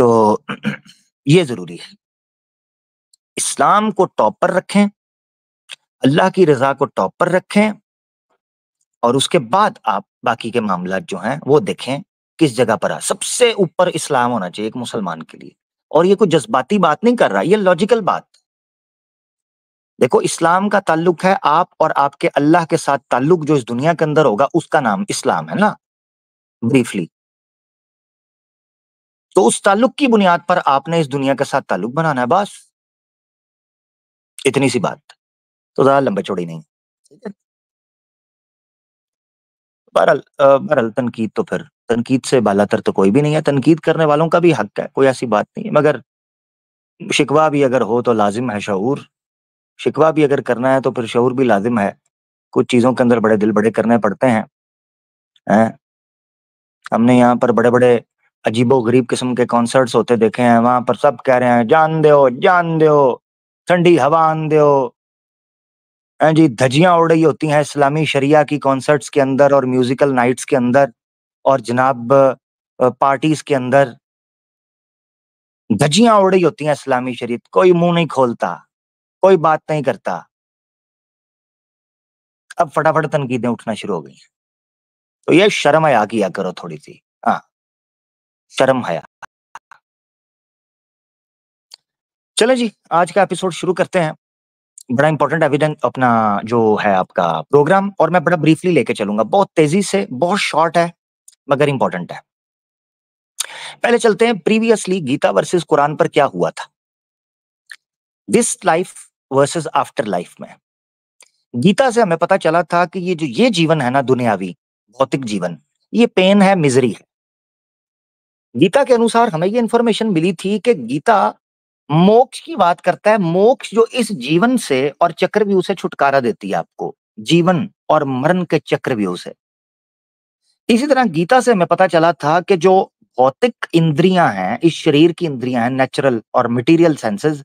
तो ये जरूरी है, इस्लाम को टॉप पर रखें, अल्लाह की रजा को टॉप पर रखें, और उसके बाद आप बाकी के मामलात जो हैं वो देखें किस जगह पर है। सबसे ऊपर इस्लाम होना चाहिए एक मुसलमान के लिए। और ये कोई जज्बाती बात नहीं कर रहा, ये लॉजिकल बात। देखो, इस्लाम का ताल्लुक है आप और आपके अल्लाह के साथ, ताल्लुक जो इस दुनिया के अंदर होगा उसका नाम इस्लाम है ना, ब्रीफली। तो उस ताल्लुक की बुनियाद पर आपने इस दुनिया के साथ ताल्लुक बनाना है, बस इतनी सी बात। तो ज्यादा लंबे चौड़ी नहीं, ठीक है। बहरहाल तनकीद तो फिर तनकीद से बालातर तो कोई भी नहीं है, तनकीद करने वालों का भी हक है, कोई ऐसी बात नहीं है। मगर शिकवा भी अगर हो तो लाजिम है शऊर, शिकवा भी अगर करना है तो फिर शऊर भी लाजिम है। कुछ चीजों के अंदर बड़े दिल बड़े करने पड़ते हैं, हैं? हमने यहाँ पर बड़े बड़े अजीबो गरीब किस्म के कॉन्सर्ट्स होते देखे हैं, वहां पर सब कह रहे हैं जान दो, ठंडी हवा आन दो, हैं जी, धज्जियां उड़ रही होती हैं इस्लामी शरिया की कॉन्सर्ट्स के अंदर और म्यूजिकल नाइट्स के अंदर, और जनाब पार्टीज के अंदर धज्जियां उड़ रही होती हैं इस्लामी शरीयत। कोई मुंह नहीं खोलता, कोई बात नहीं करता। अब फटाफट तनकीदें उठना शुरू हो गई हैं। तो ये शर्म हया किया करो थोड़ी सी, हाँ, शर्म हया। चले जी, आज का एपिसोड शुरू करते हैं। बड़ा इंपॉर्टेंट एविडेंस अपना जो है आपका प्रोग्राम, और मैं बड़ा ब्रीफली लेके चलूंगा, बहुत तेजी से, बहुत शॉर्ट है मगर इंपॉर्टेंट है। पहले चलते हैं प्रीवियसली गीता वर्सेस कुरान पर क्या हुआ था। This life versus after life में गीता से हमें पता चला था कि ये जीवन है ना, दुनियावी भौतिक जीवन, ये पेन है, मिजरी है। गीता के अनुसार हमें ये इंफॉर्मेशन मिली थी कि गीता मोक्ष की बात करता है, मोक्ष जो इस जीवन से और चक्रव्यूह से छुटकारा देती है आपको, जीवन और मरण के चक्रव्यूह से। इसी तरह गीता से हमें पता चला था कि जो भौतिक इंद्रियां हैं, इस शरीर की इंद्रियां हैं, नेचुरल और मटेरियल सेंसेस,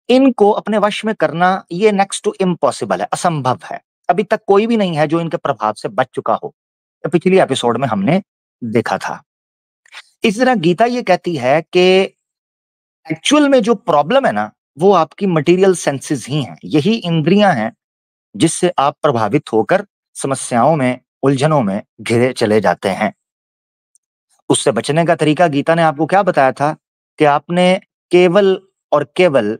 इनको अपने वश में करना ये नेक्स्ट टू इम्पॉसिबल है, असंभव है। अभी तक कोई भी नहीं है जो इनके प्रभाव से बच चुका हो। तो पिछली एपिसोड में हमने देखा था। इस तरह गीता ये कहती है कि एक्चुअल में जो प्रॉब्लम है ना, वो आपकी मटेरियल सेंसेस ही हैं, यही इंद्रियां हैं जिससे आप प्रभावित होकर समस्याओं में, उलझनों में घिरे चले जाते हैं। उससे बचने का तरीका गीता ने आपको क्या बताया था कि आपने केवल और केवल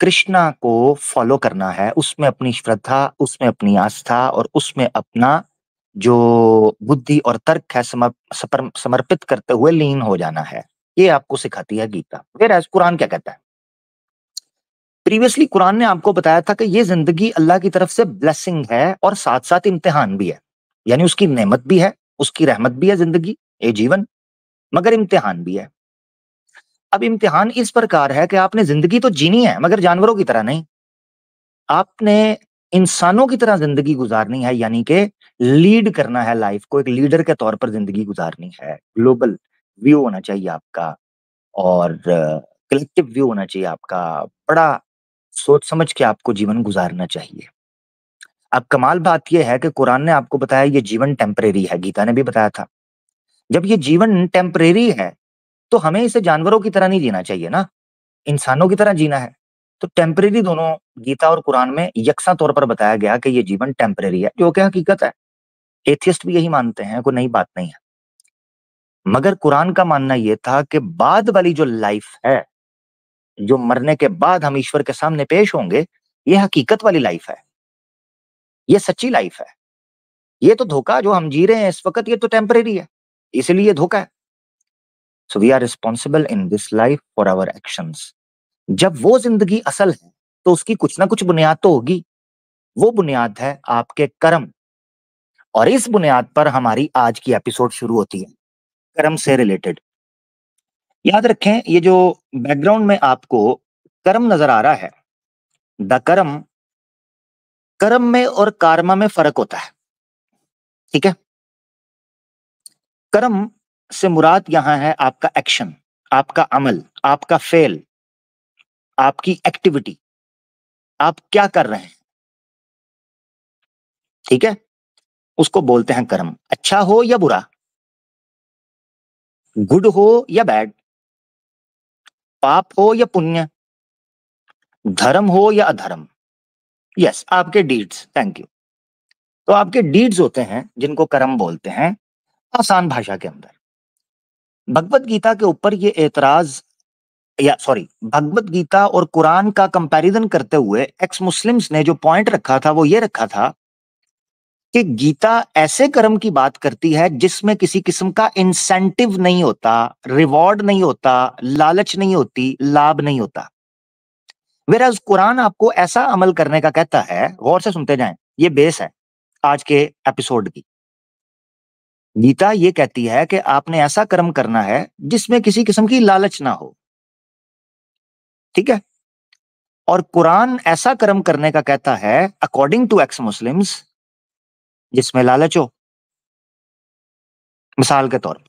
कृष्णा को फॉलो करना है, उसमें अपनी श्रद्धा, उसमें अपनी आस्था और उसमें अपना जो बुद्धि और तर्क है समर्पित करते हुए लीन हो जाना है। ये आपको सिखाती है गीता। वेयर कुरान क्या कहता है? प्रीवियसली कुरान ने आपको बताया था कि ये जिंदगी अल्लाह की तरफ से ब्लेसिंग है और साथ साथ इम्तिहान भी है, यानी उसकी नेमत भी है, उसकी रहमत भी है जिंदगी, ये जीवन, मगर इम्तिहान भी है। अब इम्तिहान इस प्रकार है कि आपने जिंदगी तो जीनी है मगर जानवरों की तरह नहीं, आपने इंसानों की तरह जिंदगी गुजारनी है, यानी कि लीड करना है लाइफ को, एक लीडर के तौर पर जिंदगी गुजारनी है। ग्लोबल व्यू होना चाहिए आपका, और कलेक्टिव व्यू होना चाहिए आपका। बड़ा सोच समझ के आपको जीवन गुजारना चाहिए। अब कमाल बात यह है कि कुरान ने आपको बताया ये जीवन टेम्परेरी है, गीता ने भी बताया था। जब ये जीवन टेम्परेरी है तो हमें इसे जानवरों की तरह नहीं जीना चाहिए ना, इंसानों की तरह जीना है। तो टेम्परेरी दोनों गीता और कुरान में यकसा तौर पर बताया गया कि ये जीवन टेम्परेरी है, जो कि हकीकत है। एथियस्ट भी यही मानते हैं, कोई नई बात नहीं है। मगर कुरान का मानना यह था कि बाद वाली जो लाइफ है, जो मरने के बाद हम ईश्वर के सामने पेश होंगे, ये हकीकत वाली लाइफ है, ये सच्ची लाइफ है। ये तो धोखा जो हम जी रहे हैं इस वक्त, ये तो टेम्परेरी है, इसलिए ये धोखा है। So we are responsible in this life for our actions. जब वो जिंदगी असल है तो उसकी कुछ ना कुछ बुनियाद तो होगी। वो बुनियाद है आपके कर्म, और इस बुनियाद पर हमारी आज की एपिसोड शुरू होती है, कर्म से रिलेटेड। याद रखें, ये जो बैकग्राउंड में आपको कर्म नजर आ रहा है, द कर्म, कर्म में और कार्मा में फर्क होता है, ठीक है। कर्म से मुराद यहां है आपका एक्शन, आपका अमल, आपका फेल, आपकी एक्टिविटी, आप क्या कर रहे हैं, ठीक है। उसको बोलते हैं कर्म, अच्छा हो या बुरा, गुड हो या बैड, पाप हो या पुण्य, धर्म हो या अधर्म, यस आपके डीड्स, थैंक यू। तो आपके डीड्स होते हैं जिनको कर्म बोलते हैं आसान भाषा के अंदर। भगवत गीता के ऊपर ये एतराज, या सॉरी, भगवत गीता और कुरान का कंपैरिजन करते हुए एक्स मुस्लिम्स ने जो पॉइंट रखा था वो ये रखा था कि गीता ऐसे कर्म की बात करती है जिसमें किसी किस्म का इंसेंटिव नहीं होता, रिवॉर्ड नहीं होता, लालच नहीं होती, लाभ नहीं होता। वेराज कुरान आपको ऐसा अमल करने का कहता है, गौर से सुनते जाएं, ये बेस है आज के एपिसोड की। गीता ये कहती है कि आपने ऐसा कर्म करना है जिसमें किसी किस्म की लालच ना हो, ठीक है। और कुरान ऐसा कर्म करने का कहता है अकॉर्डिंग टू एक्स मुस्लिम्स जिसमें लालच हो। मिसाल के तौर पर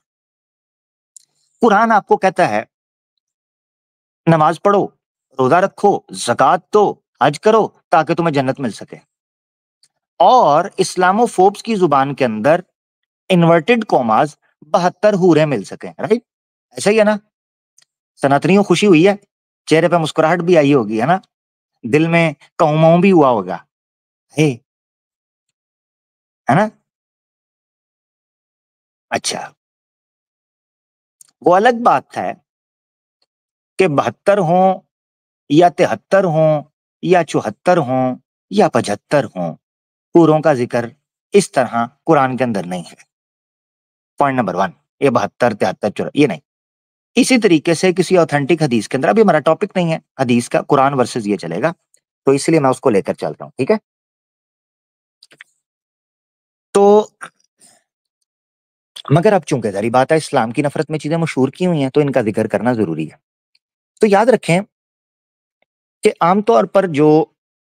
कुरान आपको कहता है नमाज पढ़ो, रोजा रखो, ज़कात दो, हज करो ताकि तुम्हें जन्नत मिल सके। और इस्लामोफोब्स की जुबान के अंदर इन्वर्टेड कॉमास 72 हूरें मिल सके, राइट? ऐसा ही है ना? सनातनियों खुशी हुई है, चेहरे पे मुस्कुराहट भी आई होगी, है ना? दिल में कहूँ भी हुआ होगा, हे, है ना? अच्छा, वो अलग बात है कि 72 हों या 73 हों या 74 हों या 75 हों, हूरों का जिक्र इस तरह कुरान के अंदर नहीं है। पॉइंट नंबर 1, ये 72, 73, 74 ये नहीं। इसी तरीके से किसी ऑथेंटिक हदीस के अंदर, अभी हमारा टॉपिक नहीं है हदीस का, कुरान वर्सेस ये चलेगा, तो इसलिए मैं उसको लेकर चल रहा हूं, ठीक है। तो मगर अब चूंकि जारी बात है इस्लाम की नफरत में चीजें मशहूर की हुई हैं तो इनका जिक्र करना जरूरी है। तो याद रखें कि आमतौर पर जो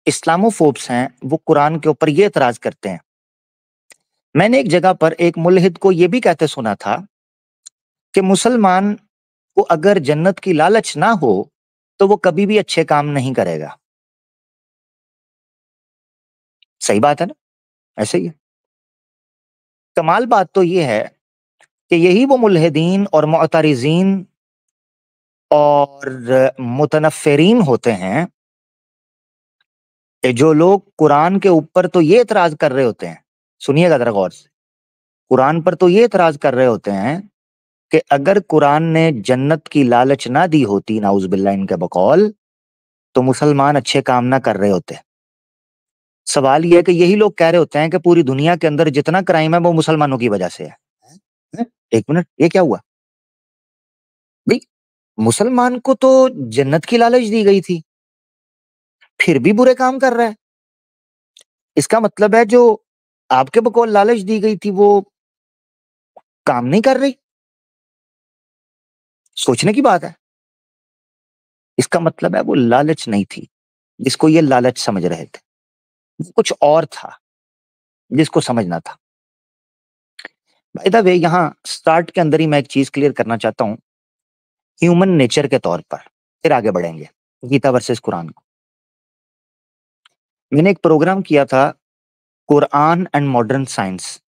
इस्लामोफोब्स हैं वो कुरान के ऊपर ये एतराज करते हैं। मैंने एक जगह पर एक मुल्हिद को ये भी कहते सुना था कि मुसलमान को अगर जन्नत की लालच ना हो तो वो कभी भी अच्छे काम नहीं करेगा। सही बात है ना? ऐसे ही है। कमाल बात तो ये है कि यही वो मुल्हिदीन और मुअतरिज़ीन और मुतनफ़्फ़िरीन होते हैं कि जो लोग कुरान के ऊपर तो ये एतराज़ कर रहे होते हैं, सुनिएगा ज़रा गौर से, कुरान पर तो ये एतराज़ कर रहे होते हैं कि अगर कुरान ने जन्नत की लालच ना दी होती, नाउज़ बिल्लाह इनके बकौल, तो मुसलमान अच्छे काम ना कर रहे होते। सवाल ये है कि यही लोग कह रहे होते हैं कि पूरी दुनिया के अंदर जितना क्राइम है वो मुसलमानों की वजह से है। हैं? 1 मिनट, ये क्या हुआ? भई मुसलमान को तो जन्नत की लालच दी गई थी, फिर भी बुरे काम कर रहा है। इसका मतलब है जो आपके बकौल लालच दी गई थी वो काम नहीं कर रही। सोचने की बात है। इसका मतलब है वो लालच नहीं थी, जिसको ये लालच समझ रहे थे। वो कुछ और था, जिसको समझना था। बाय द वे यहाँ स्टार्ट के अंदर ही मैं एक चीज़ क्लियर करना चाहता हूँ, ह्यूमन नेचर के तौर पर, फिर आगे बढ़ेंगे, गीता वर्सेस कुरान को। मैंने एक प्रोग्राम किया था कुरान एंड मॉडर्न साइंस।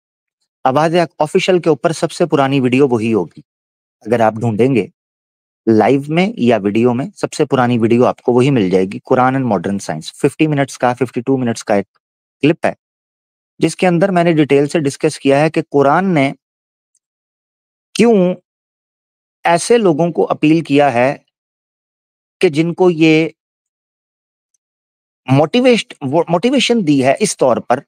आवाज़ ऑफिशियल के ऊपर सबसे पुरानी वीडियो वही होगी। अगर आप ढूँढेंगे लाइव में या वीडियो में, सबसे पुरानी वीडियो आपको वही मिल जाएगी, Quran and modern science. 50 minutes का, 52 मिनट्स का एक क्लिप है, जिसके अंदर मैंने डिटेल से डिस्कस किया है कि कुरान ने क्यों ऐसे लोगों को अपील किया है कि जिनको ये मोटिवेशन दी है इस तौर पर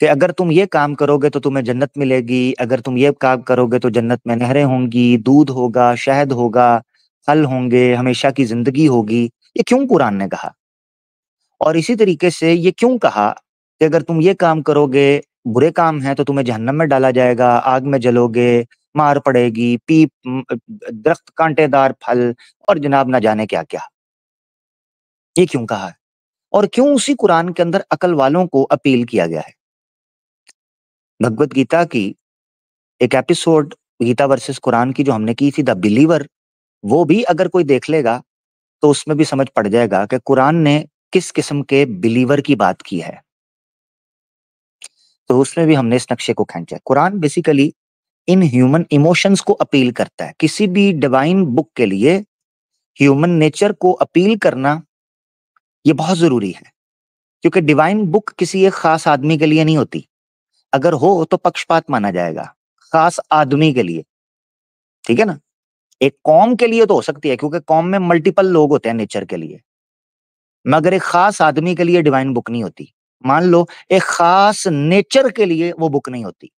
कि अगर तुम ये काम करोगे तो तुम्हें जन्नत मिलेगी, अगर तुम ये काम करोगे तो जन्नत में नहरें होंगी, दूध होगा, शहद होगा, फल होंगे, हमेशा की ज़िंदगी होगी। ये क्यों कुरान ने कहा? और इसी तरीके से ये क्यों कहा कि अगर तुम ये काम करोगे, बुरे काम हैं तो तुम्हें जहन्नम में डाला जाएगा, आग में जलोगे, मार पड़ेगी, दरख्त कांटेदार फल और जनाब ना जाने क्या-क्या। ये क्यों कहा है? और क्यों उसी कुरान के अंदर अक्ल वालों को अपील किया गया है? भगवत गीता की एक एपिसोड गीता वर्सेस कुरान की जो हमने की थी द बिलीवर, वो भी अगर कोई देख लेगा तो उसमें भी समझ पड़ जाएगा कि कुरान ने किस किस्म के बिलीवर की बात की है। तो उसमें भी हमने इस नक्शे को खींचा है। Quran basically in human emotions को अपील करता है। किसी भी डिवाइन बुक के लिए ह्यूमन नेचर को अपील करना ये बहुत जरूरी है, क्योंकि डिवाइन बुक किसी एक खास आदमी के लिए नहीं होती। अगर हो तो पक्षपात माना जाएगा, खास आदमी के लिए, ठीक है ना। एक कौम के लिए तो हो सकती है, क्योंकि कौम में मल्टीपल लोग होते हैं नेचर के लिए, मगर एक खास आदमी के लिए डिवाइन बुक नहीं होती। मान लो एक खास नेचर के लिए वो बुक नहीं होती।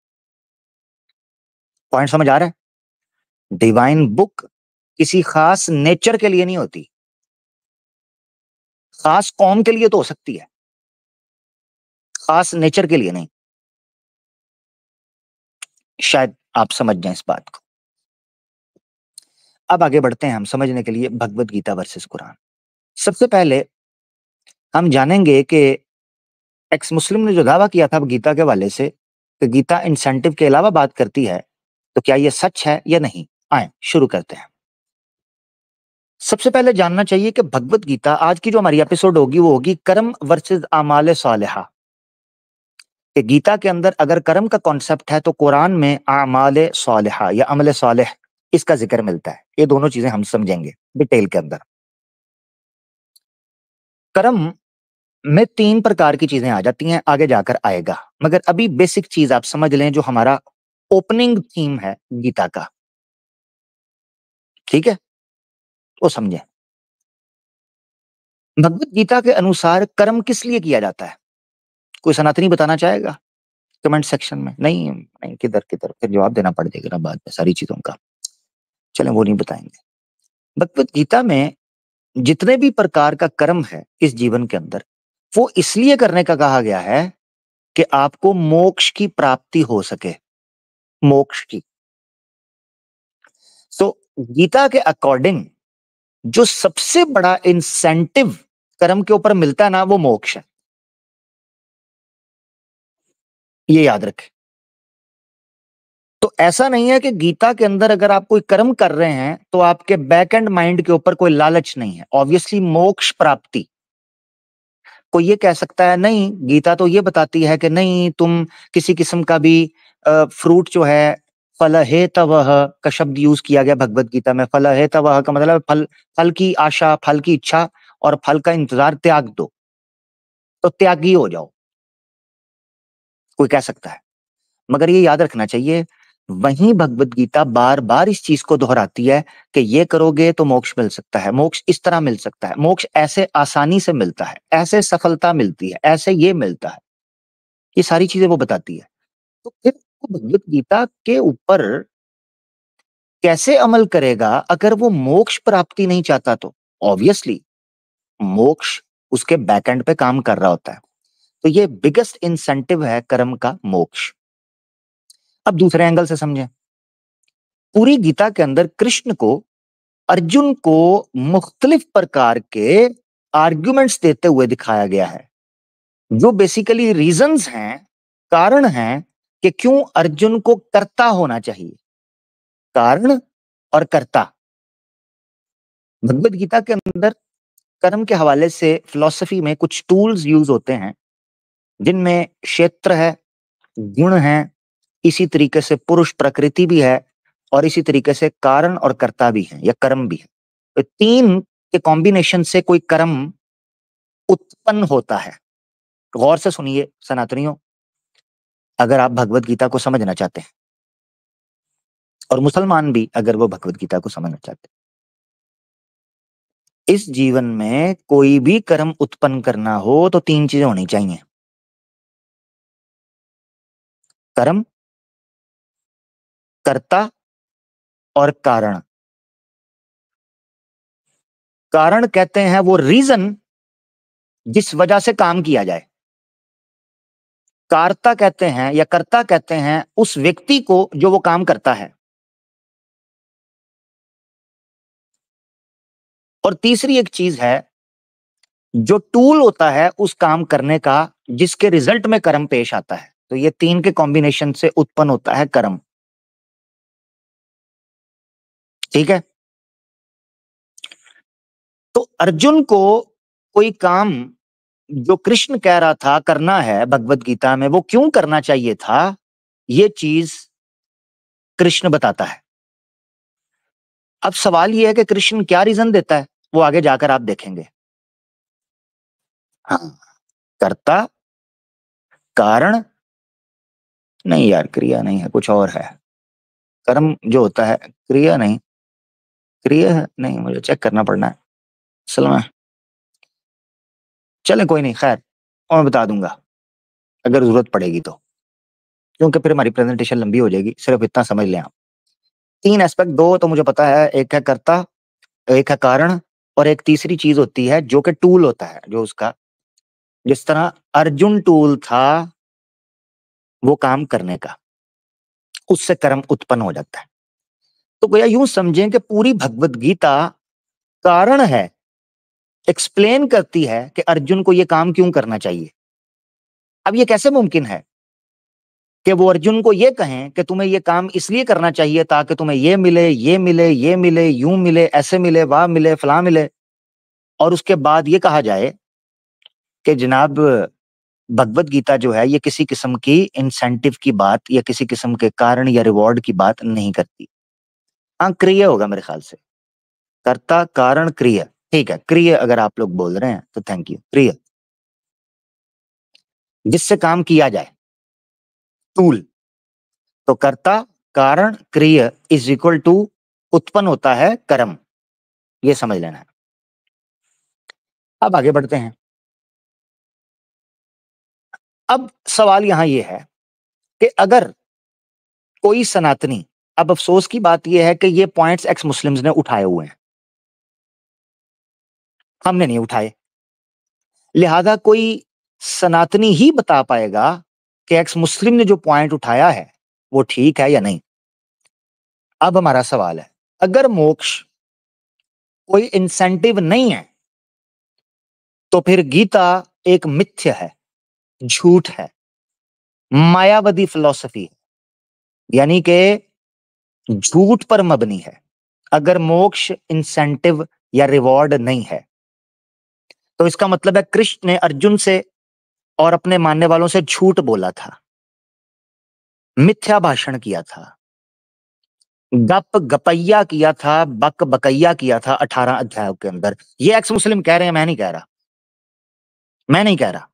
पॉइंट समझ आ रहा है? डिवाइन बुक किसी खास नेचर के लिए नहीं होती, खास कौम के लिए तो हो सकती है, खास नेचर के लिए नहीं। शायद आप समझ जाएं इस बात को। अब आगे बढ़ते हैं हम समझने के लिए भगवत गीता वर्सेस कुरान। सबसे पहले हम जानेंगे कि एक्स मुस्लिम ने जो दावा किया था गीता के हवाले से कि गीता इंसेंटिव के अलावा बात करती है, तो क्या यह सच है या नहीं। आए शुरू करते हैं। सबसे पहले जानना चाहिए कि भगवत गीता, आज की जो हमारी एपिसोड होगी वो होगी कर्म वर्सेस आमाल सालिहा। कि गीता के अंदर अगर कर्म का कॉन्सेप्ट है तो कुरान में आमाल सालिहा या अमल सालिह इसका जिक्र मिलता है। ये दोनों चीजें हम समझेंगे डिटेल के अंदर। कर्म में 3 प्रकार की चीजें आ जाती हैं, आगे जाकर आएगा, मगर अभी बेसिक चीज आप समझ लें जो हमारा ओपनिंग थीम है गीता का, ठीक है, वो समझें। भगवत गीता के अनुसार कर्म किस लिए किया जाता है? कोई सनातनी बताना चाहेगा कमेंट सेक्शन में? नहीं नहीं, किधर किधर, फिर जवाब देना पड़ जाएगा ना बाद में सारी चीजों का। चलें वो नहीं बताएंगे। भगवत गीता में जितने भी प्रकार का कर्म है इस जीवन के अंदर, वो इसलिए करने का कहा गया है कि आपको मोक्ष की प्राप्ति हो सके, मोक्ष की। सो गीता के अकॉर्डिंग जो सबसे बड़ा इंसेंटिव कर्म के ऊपर मिलता है ना, वो मोक्ष है। ये याद रखें। तो ऐसा नहीं है कि गीता के अंदर अगर आप कोई कर्म कर रहे हैं तो आपके बैक एंड माइंड के ऊपर कोई लालच नहीं है। ऑब्वियसली मोक्ष प्राप्ति। कोई ये कह सकता है नहीं, गीता तो ये बताती है कि नहीं, तुम किसी किस्म का भी फ्रूट जो है, फल हे तवह का शब्द यूज किया गया भगवत गीता में। फल हे तवह का मतलब फल, फल की आशा, फल की इच्छा और फल का इंतजार त्याग दो, तो त्यागी हो जाओ, कोई कह सकता है। मगर ये याद रखना चाहिए, वहीं भगवत गीता बार बार इस चीज को दोहराती है कि ये करोगे तो मोक्ष मिल सकता है, मोक्ष इस तरह मिल सकता है, मोक्ष ऐसे आसानी से मिलता है, ऐसे सफलता मिलती है, ऐसे ये मिलता है। ये सारी चीजें वो बताती है। तो फिर वो भगवत गीता के ऊपर कैसे अमल करेगा अगर वो मोक्ष प्राप्ति नहीं चाहता? तो ऑब्वियसली मोक्ष उसके बैकएंड पे काम कर रहा होता है। तो ये बिगेस्ट इंसेंटिव है कर्म का, मोक्ष। अब दूसरे एंगल से समझें। पूरी गीता के अंदर कृष्ण को, अर्जुन को मुख्तलिफ प्रकार के आर्ग्यूमेंट्स देते हुए दिखाया गया है, जो बेसिकली रीजंस हैं, कारण हैं कि क्यों अर्जुन को कर्ता होना चाहिए। कारण और कर्ता। भगवत गीता के अंदर कर्म के हवाले से फिलॉसफी में कुछ टूल्स यूज होते हैं, जिनमें क्षेत्र है, गुण है, इसी तरीके से पुरुष प्रकृति भी है, और इसी तरीके से कारण और कर्ता भी है या कर्म भी है। तो 3 के कॉम्बिनेशन से कोई कर्म उत्पन्न होता है। गौर से सुनिए सनातनियों, अगर आप भगवत गीता को समझना चाहते हैं, और मुसलमान भी अगर वो भगवत गीता को समझना चाहते हैं, इस जीवन में कोई भी कर्म उत्पन्न करना हो तो 3 चीजें होनी चाहिए। कर्म, कर्ता और कारण। कारण कहते हैं वो रीजन जिस वजह से काम किया जाए। कार्ता कहते हैं या कर्ता कहते हैं उस व्यक्ति को जो वो काम करता है। और तीसरी एक चीज है जो टूल होता है उस काम करने का, जिसके रिजल्ट में कर्म पेश आता है। तो ये 3 के कॉम्बिनेशन से उत्पन्न होता है कर्म, ठीक है। तो अर्जुन को कोई काम जो कृष्ण कह रहा था करना है भगवत गीता में, वो क्यों करना चाहिए था, ये चीज कृष्ण बताता है। अब सवाल ये है कि कृष्ण क्या रीजन देता है, वो आगे जाकर आप देखेंगे। हाँ, कर्ता कारण, नहीं यार क्रिया नहीं है, कुछ और है। कर्म जो होता है, क्रिया नहीं, क्रिया है नहीं, मुझे चेक करना पड़ना है असल में। चले कोई नहीं, खैर और मैं बता दूंगा अगर जरूरत पड़ेगी तो, क्योंकि फिर हमारी प्रेजेंटेशन लंबी हो जाएगी। सिर्फ इतना समझ लें आप, तीन एस्पेक्ट, दो तो मुझे पता है, एक है कर्ता, एक है कारण, और एक तीसरी चीज होती है जो कि टूल होता है, जो उसका, जिस तरह अर्जुन टूल था वो काम करने का, उससे कर्म उत्पन्न हो जाता है। तो भैया यूं समझें कि पूरी भगवत गीता कारण है, एक्सप्लेन करती है कि अर्जुन को ये काम क्यों करना चाहिए। अब ये कैसे मुमकिन है कि वो अर्जुन को ये कहें कि तुम्हें ये काम इसलिए करना चाहिए ताकि तुम्हें ये मिले, ये मिले, ये मिले, यूं मिले, ऐसे मिले, वाह मिले, फलां मिले, और उसके बाद ये कहा जाए कि जनाब भगवत गीता जो है ये किसी किस्म की इंसेंटिव की बात या किसी किस्म के कारण या रिवॉर्ड की बात नहीं करती। हाँ, क्रिया होगा मेरे ख्याल से, कर्ता कारण क्रिया, ठीक है, क्रिया अगर आप लोग बोल रहे हैं तो थैंक यू। क्रिया जिससे काम किया जाए, टूल। तो कर्ता कारण क्रिया इज इक्वल टू उत्पन्न होता है कर्म, ये समझ लेना है। अब आगे बढ़ते हैं। अब सवाल यहां ये है कि अगर कोई सनातनी, अब अफसोस की बात यह है कि ये पॉइंट्स एक्स मुस्लिम्स ने उठाए हुए हैं, हमने नहीं उठाए, लिहाजा कोई सनातनी ही बता पाएगा कि एक्स मुस्लिम ने जो पॉइंट उठाया है वो ठीक है या नहीं। अब हमारा सवाल है, अगर मोक्ष कोई इंसेंटिव नहीं है तो फिर गीता एक मिथ्य है, झूठ है, मायावादी फिलॉसफी है, यानी कि झूठ पर मबनी है। अगर मोक्ष इंसेंटिव या रिवॉर्ड नहीं है तो इसका मतलब है कृष्ण ने अर्जुन से और अपने मानने वालों से झूठ बोला था, मिथ्या भाषण किया था, गप गपैया किया था, बक बकैया किया था 18 अध्यायों के अंदर। ये एक्स मुस्लिम कह रहे हैं, मैं नहीं कह रहा, मैं नहीं कह रहा,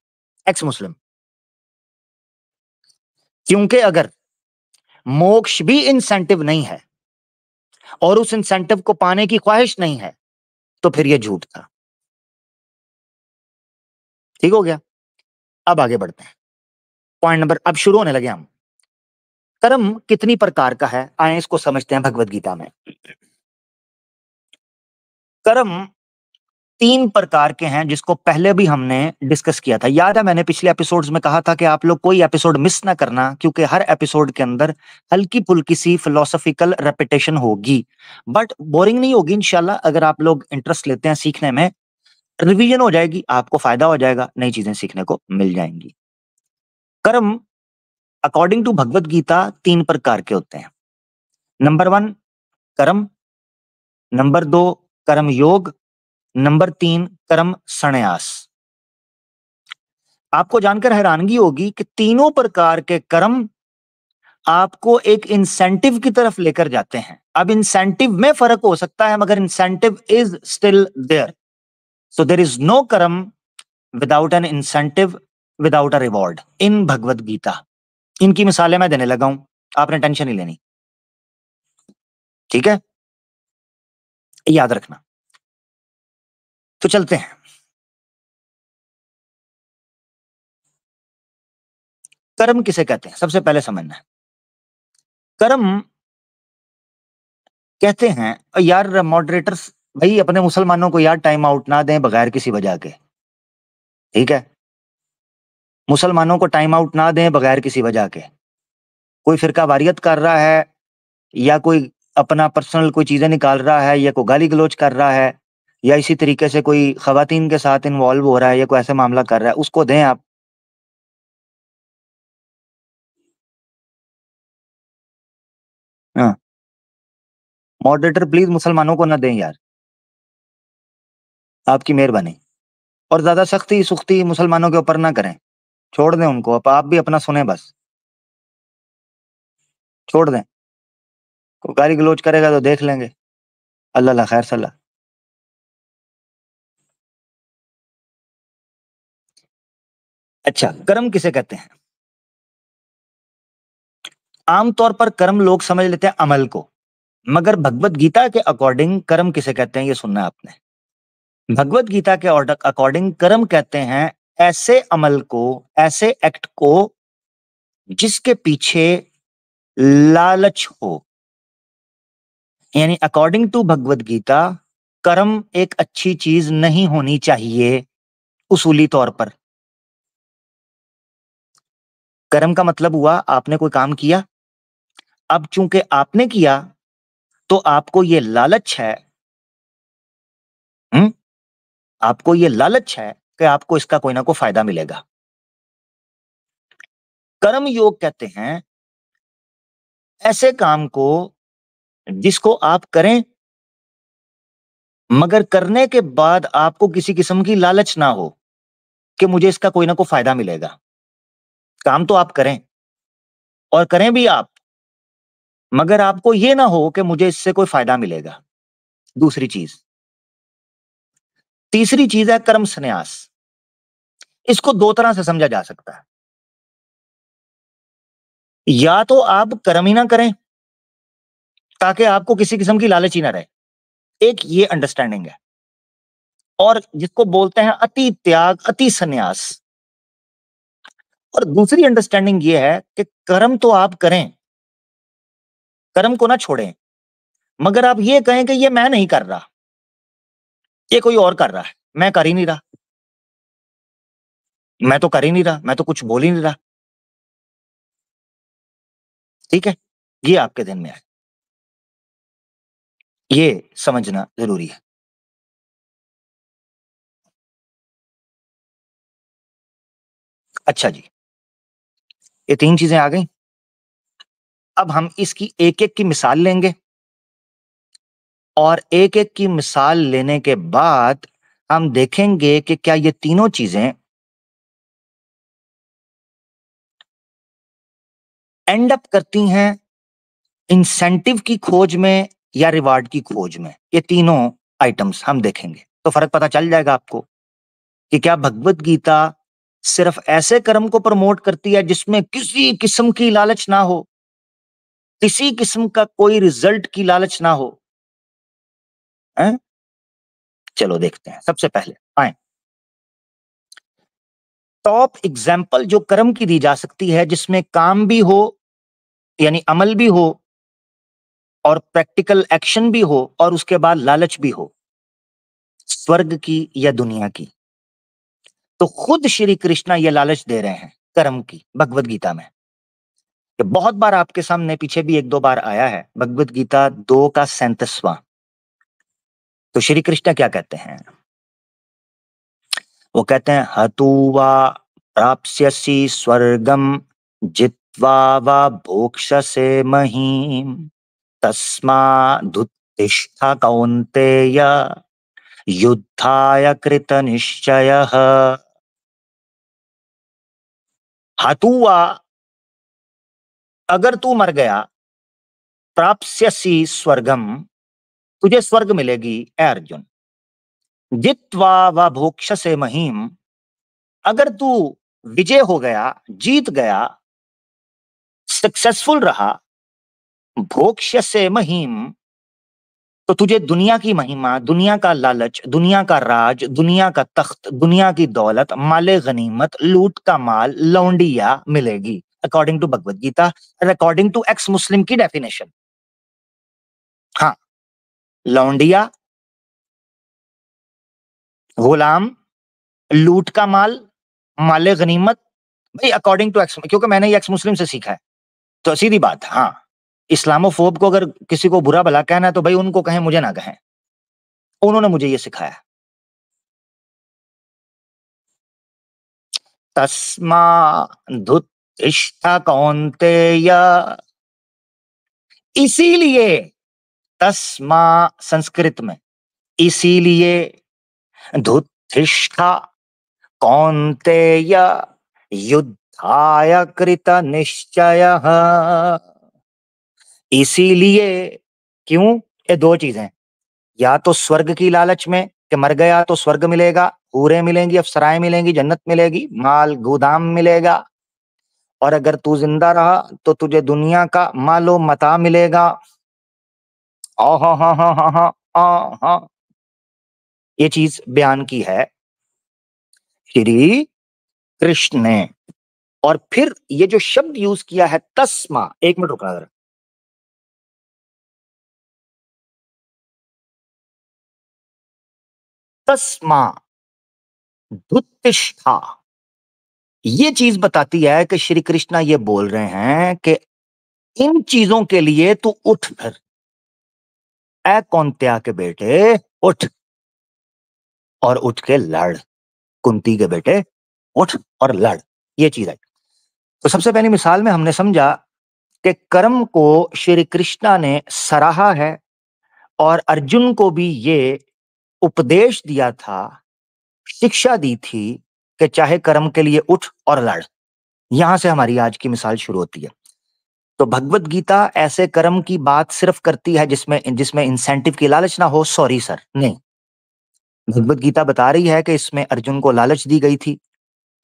एक्स मुस्लिम। क्योंकि अगर मोक्ष भी इंसेंटिव नहीं है और उस इंसेंटिव को पाने की ख्वाहिश नहीं है तो फिर यह झूठ था। ठीक हो गया। अब आगे बढ़ते हैं, पॉइंट नंबर, अब शुरू होने लगे हम। कर्म कितनी प्रकार का है, आए इसको समझते हैं भगवत गीता में। कर्म तीन प्रकार के हैं जिसको पहले भी हमने डिस्कस किया था, याद है मैंने पिछले एपिसोड्स में कहा था कि आप लोग कोई एपिसोड मिस ना करना, क्योंकि हर एपिसोड के अंदर हल्की फुल्की सी फिलोसॉफिकल रेपिटेशन होगी, बट बोरिंग नहीं होगी इंशाल्लाह। अगर आप लोग इंटरेस्ट लेते हैं सीखने में, रिवीजन हो जाएगी, आपको फायदा हो जाएगा, नई चीजें सीखने को मिल जाएंगी। कर्म अकॉर्डिंग टू भगवत गीता तीन प्रकार के होते हैं। नंबर वन कर्म, नंबर दो कर्म योग, नंबर तीन कर्म संन्यास। आपको जानकर हैरानगी होगी कि तीनों प्रकार के कर्म आपको एक इंसेंटिव की तरफ लेकर जाते हैं। अब इंसेंटिव में फर्क हो सकता है मगर incentive is still there. So there is no karma without an incentive, without a reward in Bhagavad Gita. इनकी मिसालें मैं देने लगा हूं, आपने टेंशन नहीं लेनी, ठीक है, याद रखना। तो चलते हैं। कर्म किसे कहते हैं सबसे पहले समझना है। कर्म कहते हैं, यार मॉडरेटर्स भाई अपने मुसलमानों को यार टाइम आउट ना दें बगैर किसी वजह के, ठीक है, मुसलमानों को टाइम आउट ना दें बगैर किसी वजह के। कोई फिरका वारियत कर रहा है या कोई अपना पर्सनल कोई चीजें निकाल रहा है या कोई गाली गलौज कर रहा है या इसी तरीके से कोई खवातीन के साथ इन्वॉल्व हो रहा है या कोई ऐसा मामला कर रहा है, उसको दें आप। हाँ, मॉडरेटर प्लीज मुसलमानों को ना दें यार, आपकी मेहरबानी। और ज्यादा सख्ती सुख्ती मुसलमानों के ऊपर ना करें, छोड़ दें उनको, अब आप भी अपना सुने बस, छोड़ दें। कोई गाली गलौज करेगा तो देख लेंगे, अल्लाह ला खैर सल्ला। अच्छा, कर्म किसे कहते हैं? आमतौर पर कर्म लोग समझ लेते हैं अमल को, मगर भगवत गीता के अकॉर्डिंग कर्म किसे कहते हैं ये सुनना है आपने। भगवत गीता के अकॉर्डिंग कर्म कहते हैं ऐसे अमल को, ऐसे एक्ट को जिसके पीछे लालच हो। यानी अकॉर्डिंग टू भगवत गीता कर्म एक अच्छी चीज नहीं होनी चाहिए उसूली तौर पर। कर्म का मतलब हुआ आपने कोई काम किया, अब चूंकि आपने किया तो आपको ये लालच है, हम्म, आपको ये लालच है कि आपको इसका कोई ना कोई फायदा मिलेगा। कर्म योग कहते हैं ऐसे काम को जिसको आप करें, मगर करने के बाद आपको किसी किस्म की लालच ना हो कि मुझे इसका कोई ना कोई फायदा मिलेगा। काम तो आप करें और करें भी आप, मगर आपको ये ना हो कि मुझे इससे कोई फायदा मिलेगा। दूसरी चीज। तीसरी चीज है कर्म संन्यास। इसको दो तरह से समझा जा सकता है। या तो आप कर्म ही ना करें ताकि आपको किसी किस्म की लालच ही ना रहे, एक ये अंडरस्टैंडिंग है। और जिसको बोलते हैं अति त्याग, अति संन्यास। और दूसरी अंडरस्टैंडिंग ये है कि कर्म तो आप करें, कर्म को ना छोड़ें, मगर आप ये कहें कि ये मैं नहीं कर रहा, ये कोई और कर रहा है, मैं कर ही नहीं रहा, मैं तो कर ही नहीं रहा, मैं तो कुछ बोल ही नहीं रहा। ठीक है, ये आपके ध्यान में है, ये समझना जरूरी है। अच्छा जी, ये तीन चीजें आ गई। अब हम इसकी एक एक की मिसाल लेंगे और एक एक की मिसाल लेने के बाद हम देखेंगे कि क्या ये तीनों चीजें एंड अप करती हैं इंसेंटिव की खोज में या रिवार्ड की खोज में। ये तीनों आइटम्स हम देखेंगे तो फर्क पता चल जाएगा आपको कि क्या भगवत गीता सिर्फ ऐसे कर्म को प्रमोट करती है जिसमें किसी किस्म की लालच ना हो, किसी किस्म का कोई रिजल्ट की लालच ना हो, हैं? चलो देखते हैं। सबसे पहले आए टॉप एग्जाम्पल जो कर्म की दी जा सकती है जिसमें काम भी हो, यानी अमल भी हो और प्रैक्टिकल एक्शन भी हो और उसके बाद लालच भी हो, स्वर्ग की या दुनिया की। तो खुद श्री कृष्णा ये लालच दे रहे हैं कर्म की भगवत गीता में। ये बहुत बार आपके सामने पीछे भी एक दो बार आया है, भगवत गीता 2 का 37वां। तो श्री कृष्ण क्या कहते हैं? वो कहते हैं हतुवा प्राप्स्यसि स्वर्गम जित्वा वा भोक्ष्यसे महीम तस्मादुत्तिष्ठ कौन्तेय युद्धाय कृत निश्चयः। हतुवा, अगर तू मर गया, प्राप्स्यसि स्वर्गम, तुझे स्वर्ग मिलेगी ए अर्जुन। जित्वा व भोक्ष्यसे महीम, अगर तू विजय हो गया, जीत गया, सक्सेसफुल रहा, भोक्ष्यसे महीम, तो तुझे दुनिया की महिमा, दुनिया का लालच, दुनिया का राज, दुनिया का तख्त, दुनिया की दौलत, माले गनीमत, लूट का माल, लौंडिया मिलेगी अकॉर्डिंग टू भगवत गीता और अकॉर्डिंग टू एक्स मुस्लिम की डेफिनेशन। हाँ, लौंडिया, गुलाम, लूट का माल, माले गनीमत, भाई अकॉर्डिंग टू एक्स, क्योंकि मैंने ये एक्स मुस्लिम से सीखा है तो सीधी बात। हाँ, इस्लामोफोब को अगर किसी को बुरा भला कहना है तो भाई उनको कहें, मुझे ना कहें, उन्होंने मुझे ये सिखाया। तस्माद्धुत्तिष्ठ कौन्तेय, इसीलिए, तस्मा संस्कृत में इसीलिए, धुत्तिष्ठ कौन्तेय युद्धाय कृत निश्चयः। इसीलिए, क्यों? ये दो चीजें, या तो स्वर्ग की लालच में कि मर गया तो स्वर्ग मिलेगा, हूरें मिलेंगी, अप्सराएं मिलेंगी, जन्नत मिलेगी, माल गोदाम मिलेगा, और अगर तू जिंदा रहा तो तुझे दुनिया का मालो मता मिलेगा। हाँ हाँ हाँ हाँ हाँ हाँ हाँ हाँ, ये चीज बयान की है श्री कृष्ण ने। और फिर ये जो शब्द यूज किया है तस्मा, एक मिनट रुकना जरा। तस्मा धुत्तिष्ठा, ये चीज बताती है कि श्री कृष्णा ये बोल रहे हैं कि इन चीजों के लिए तू उठ फिर, ए कौन्त्या के बेटे उठ, और उठ के लड़, कुंती के बेटे उठ और लड़, ये चीज है। तो सबसे पहली मिसाल में हमने समझा कि कर्म को श्री कृष्णा ने सराहा है, और अर्जुन को भी ये उपदेश दिया था, शिक्षा दी थी कि चाहे कर्म के लिए उठ और लड़। यहां से हमारी आज की मिसाल शुरू होती है। तो भगवत गीता ऐसे कर्म की बात सिर्फ करती है जिसमें जिसमें इंसेंटिव की लालच ना हो, सॉरी सर, नहीं। भगवत गीता बता रही है कि इसमें अर्जुन को लालच दी गई थी।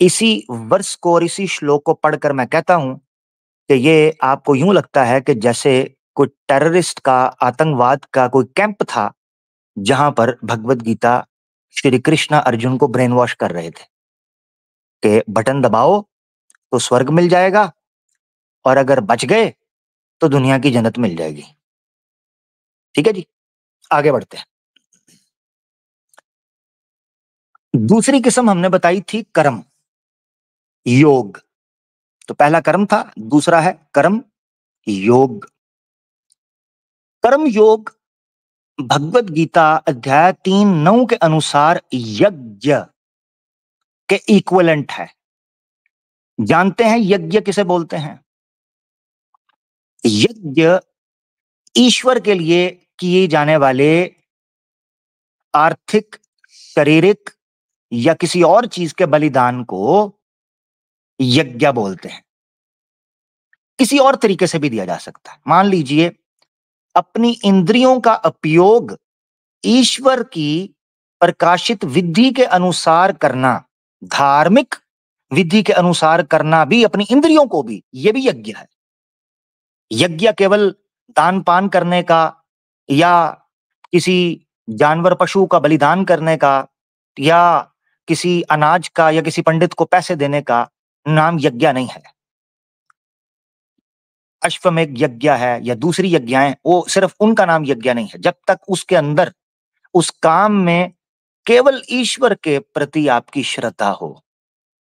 इसी वर्ष को और इसी श्लोक को पढ़कर मैं कहता हूं कि ये आपको यूं लगता है कि जैसे कोई टेररिस्ट का, आतंकवाद का कोई कैंप था, जहां पर भगवत गीता श्री कृष्ण अर्जुन को ब्रेन वॉश कर रहे थे कि बटन दबाओ तो स्वर्ग मिल जाएगा, और अगर बच गए तो दुनिया की जन्नत मिल जाएगी। ठीक है जी, आगे बढ़ते हैं। दूसरी किस्म हमने बताई थी कर्म योग। तो पहला कर्म था, दूसरा है कर्म योग। कर्म योग भगवत गीता अध्याय 3:9 के अनुसार यज्ञ के इक्विवेलेंट है। जानते हैं यज्ञ किसे बोलते हैं? यज्ञ ईश्वर के लिए किए जाने वाले आर्थिक, शारीरिक या किसी और चीज के बलिदान को यज्ञ बोलते हैं। किसी और तरीके से भी दिया जा सकता है। मान लीजिए अपनी इंद्रियों का उपयोग ईश्वर की प्रकाशित विधि के अनुसार करना, धार्मिक विधि के अनुसार करना भी, अपनी इंद्रियों को भी, यह भी यज्ञ है। यज्ञ केवल दान पान करने का या किसी जानवर पशु का बलिदान करने का या किसी अनाज का या किसी पंडित को पैसे देने का नाम यज्ञ नहीं है। अश्वमेध यज्ञ है या दूसरी यज्ञाएं, वो सिर्फ उनका नाम यज्ञ नहीं है जब तक उसके अंदर, उस काम में केवल ईश्वर के प्रति आपकी श्रद्धा हो।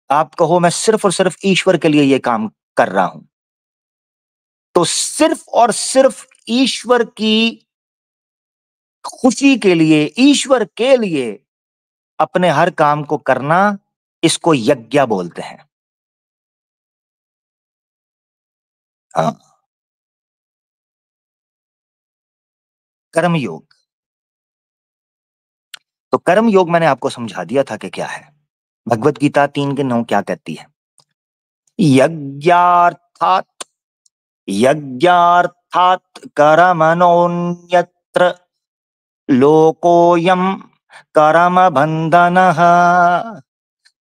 आप कहो मैं सिर्फ और सिर्फ ईश्वर के लिए ये काम कर रहा हूं, तो सिर्फ और सिर्फ ईश्वर की खुशी के लिए, ईश्वर के लिए अपने हर काम को करना, इसको यज्ञ बोलते हैं। हाँ, कर्म योग। तो कर्म योग मैंने आपको समझा दिया था कि क्या है। भगवत गीता 3:9 क्या कहती है? यज्ञार्थात, यज्ञार्थात कर्मणोऽन्यत्र लोकोऽयं कर्म बन्धनः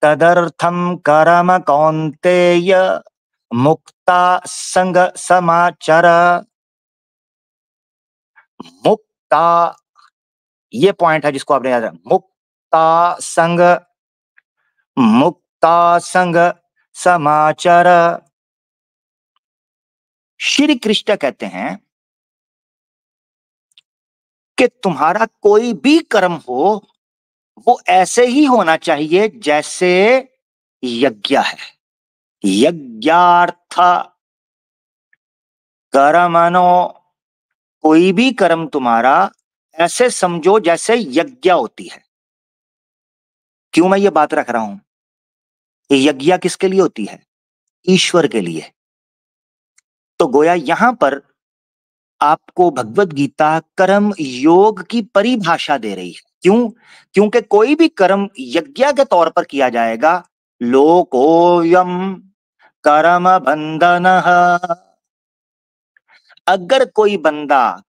तदर्थं कर्म कौन्तेय मुक्ता संग समाचर। मुक्ता, ये पॉइंट है जिसको आपने याद रखना। मुक्ता संग, मुक्ता संग समाचर। श्री कृष्ण कहते हैं कि तुम्हारा कोई भी कर्म हो वो ऐसे ही होना चाहिए जैसे यज्ञ है। यज्ञार्थ कर्मणो, कोई भी कर्म तुम्हारा ऐसे समझो जैसे यज्ञ होती है। क्यों मैं ये बात रख रहा हूं? ये यज्ञ किसके लिए होती है? ईश्वर के लिए। तो गोया यहां पर आपको भगवत गीता कर्म योग की परिभाषा दे रही है। क्यों? क्योंकि कोई भी कर्म यज्ञ के तौर पर किया जाएगा। लोकोयम कर्म बंधन, अगर कोई बंदा